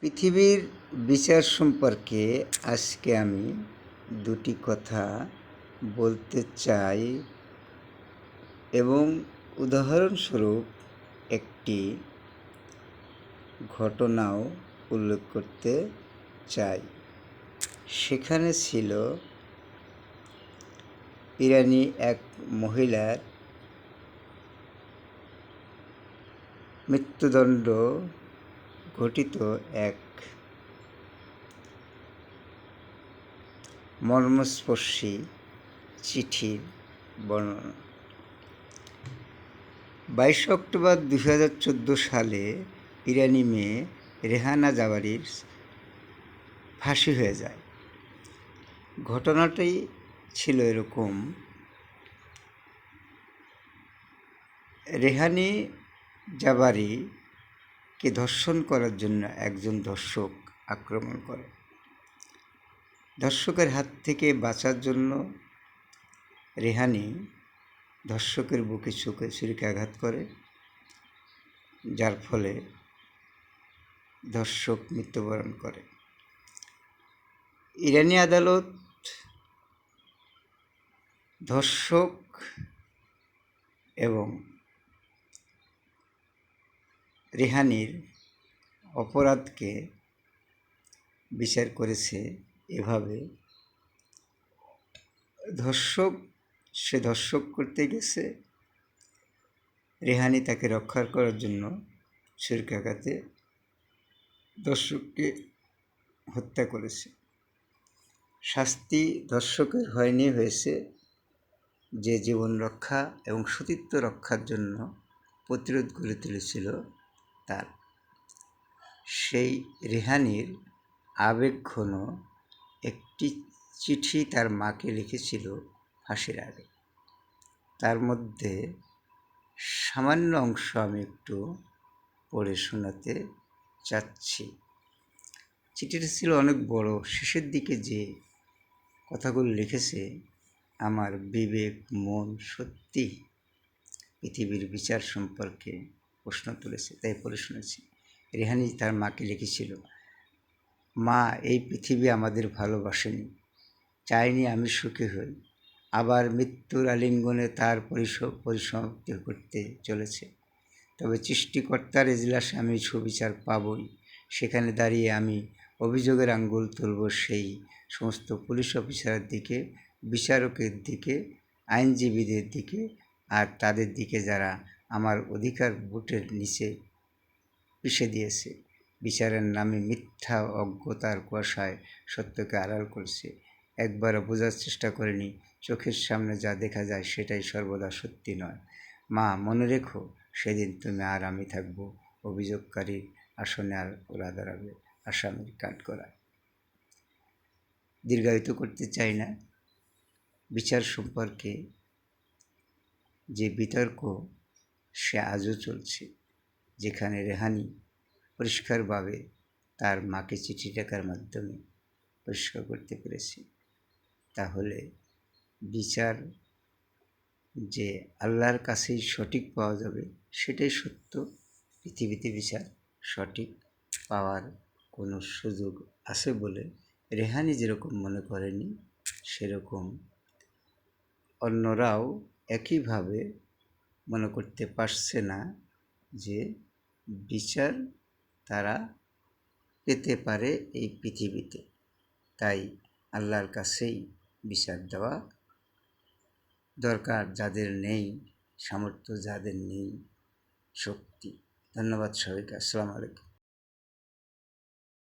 পৃথিবীর বিচার সম্পর্কে আজকে আমি দুটি কথা বলতে চাই এবং উদাহরণস্বরূপ একটি ঘটনাও উল্লেখ করতে চাই। সেখানে ছিল ইরানি এক মহিলার মৃত্যুদণ্ড ঘটিত এক মর্মস্পর্শী চিঠির বর্ণনা। 22 অক্টোবর 2014 সালে ইরানি মেয়ে রেহানা জাওয়ারির ফাঁসি হয়ে যায়। ঘটনাটি ছিল এরকম: রেহানি জাওয়ারিকে ধর্ষণ করার জন্য একজন ধর্ষক আক্রমণ করে। ধর্ষকের হাত থেকে বাঁচার জন্য রেহানি ধর্ষকের বুকে ছুরিকাঘাত করে, যার ফলে ধর্ষক মৃত্যুবরণ করে। ইরানি আদালত ধর্ষক এবং রেহানির অপরাধকে বিচার করেছে এভাবে: সে ধর্ষক করতে গেছে, রেহানি তাকে রক্ষা করার জন্য ছুরিকাঘাতে ধর্ষককে হত্যা করেছে। শাস্তি ধর্ষকের হয়েছে যে জীবন রক্ষা এবং সতীত্ব রক্ষার জন্য প্রতিরোধ গড়ে তুলেছিল তার। সেই রেহানির আবেগঘন একটি চিঠি তার মাকে লিখেছিল ফাঁসির আগে। তার মধ্যে সামান্য অংশ আমি একটু পড়ে শোনাতে চাচ্ছি। চিঠিটা ছিল অনেক বড়। শেষের দিকে যে কথাগুলো লিখেছে, আমার বিবেক মন সত্যি পৃথিবীর বিচার সম্পর্কে প্রশ্ন তুলেছে, তাই পড়ে শুনেছি। রেহানি তার মাকে লিখেছিল, মা, এই পৃথিবী আমাদের ভালোবাসেনি, চাইনি আমি সুখী হই, আবার মৃত্যুর আলিঙ্গনে তার পরিসমাপ্তি করতে চলেছে। তবে সৃষ্টিকর্তার এজলাসে আমি সুবিচার পাবই। সেখানে দাঁড়িয়ে আমি অভিযোগের আঙ্গুল তুলব সেই সমস্ত পুলিশ অফিসারের দিকে, বিচারকের দিকে, আইনজীবীদের দিকে, আর তাদের দিকে যারা আমার অধিকার বুটের নিচে পিষে দিয়েছে, বিচারের নামে মিথ্যা অজ্ঞতার কুয়াশায় সত্যকে আড়াল করছে, একবারও বোঝার চেষ্টা করেনি চোখের সামনে যা দেখা যায় সেটাই সর্বদা সত্যি নয়। মা, মনে রেখো, সেদিন তুমি আর আমি থাকব অভিযোগকারীর আসনে, আর ওরা দাঁড়াবে আসামির কাঠগড়ায়। দীর্ঘায়িত করতে চাই না। বিচার সম্পর্কে যে বিতর্ক সে আজও চলছে, যেখানে রেহানি পরিষ্কারভাবে তার মাকে চিঠি লেখার মাধ্যমে পরিষ্কার করতে পেরেছে, তাহলে বিচার যে আল্লাহর কাছেই সঠিক পাওয়া যাবে সেটাই সত্য। পৃথিবীতে বিচার সঠিক পাওয়ার কোনো সুযোগ আছে বলে রেহানি যেরকম মনে করেনি, সেরকম অন্যরাও একইভাবে মনে করতে পারছে না যে বিচার তারা পেতে পারে এই পৃথিবীতে। তাই আল্লাহর কাছেই বিচার দেওয়া দরকার, যাদের নেই সামর্থ্য, যাদের নেই শক্তি। ধন্যবাদ সবাইকে। আসসালামু আলাইকুম।